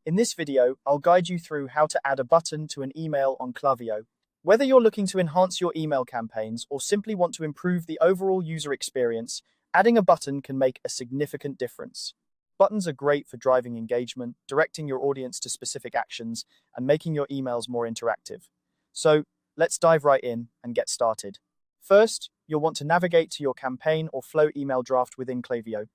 In this video, I'll guide you through how to add a button to an email on Klaviyo. Whether you're looking to enhance your email campaigns or simply want to improve the overall user experience, adding a button can make a significant difference. Buttons are great for driving engagement, directing your audience to specific actions, and making your emails more interactive. So, let's dive right in and get started. First, you'll want to navigate to your campaign or flow email draft within Klaviyo.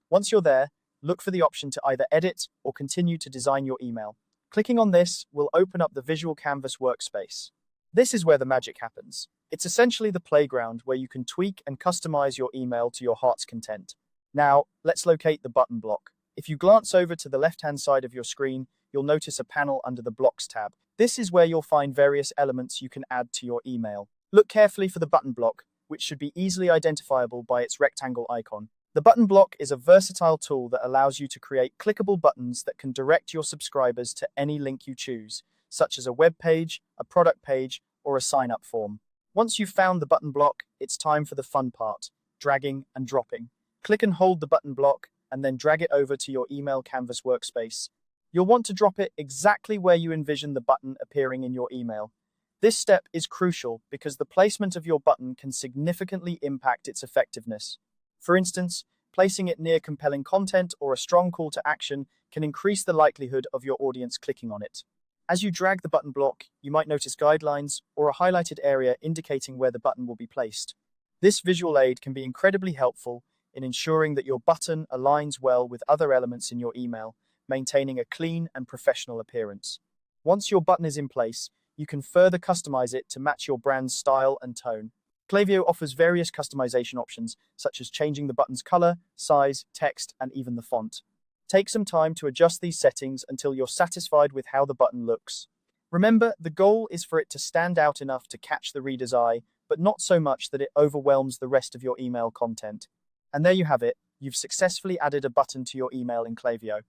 Once you're there, look for the option to either edit or continue to design your email. Clicking on this will open up the Visual Canvas workspace. This is where the magic happens. It's essentially the playground where you can tweak and customize your email to your heart's content. Now, let's locate the button block. If you glance over to the left-hand side of your screen, you'll notice a panel under the Blocks tab. This is where you'll find various elements you can add to your email. Look carefully for the button block, which should be easily identifiable by its rectangle icon. The button block is a versatile tool that allows you to create clickable buttons that can direct your subscribers to any link you choose, such as a web page, a product page, or a sign-up form. Once you've found the button block, it's time for the fun part, dragging and dropping. Click and hold the button block, and then drag it over to your email canvas workspace. You'll want to drop it exactly where you envision the button appearing in your email. This step is crucial because the placement of your button can significantly impact its effectiveness. For instance, placing it near compelling content or a strong call to action can increase the likelihood of your audience clicking on it. As you drag the button block, you might notice guidelines or a highlighted area indicating where the button will be placed. This visual aid can be incredibly helpful in ensuring that your button aligns well with other elements in your email, maintaining a clean and professional appearance. Once your button is in place, you can further customize it to match your brand's style and tone. Klaviyo offers various customization options, such as changing the button's color, size, text, and even the font. Take some time to adjust these settings until you're satisfied with how the button looks. Remember, the goal is for it to stand out enough to catch the reader's eye, but not so much that it overwhelms the rest of your email content. And there you have it. You've successfully added a button to your email in Klaviyo.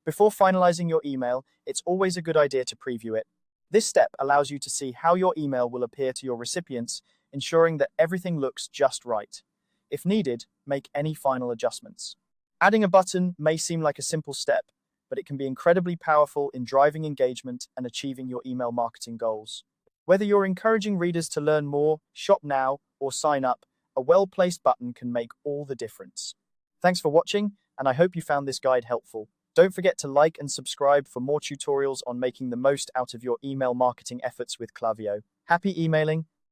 Before finalizing your email, it's always a good idea to preview it. This step allows you to see how your email will appear to your recipients, ensuring that everything looks just right. If needed, make any final adjustments. Adding a button may seem like a simple step, but it can be incredibly powerful in driving engagement and achieving your email marketing goals. Whether you're encouraging readers to learn more, shop now, or sign up, a well-placed button can make all the difference. Thanks for watching, and I hope you found this guide helpful. Don't forget to like and subscribe for more tutorials on making the most out of your email marketing efforts with Klaviyo. Happy emailing!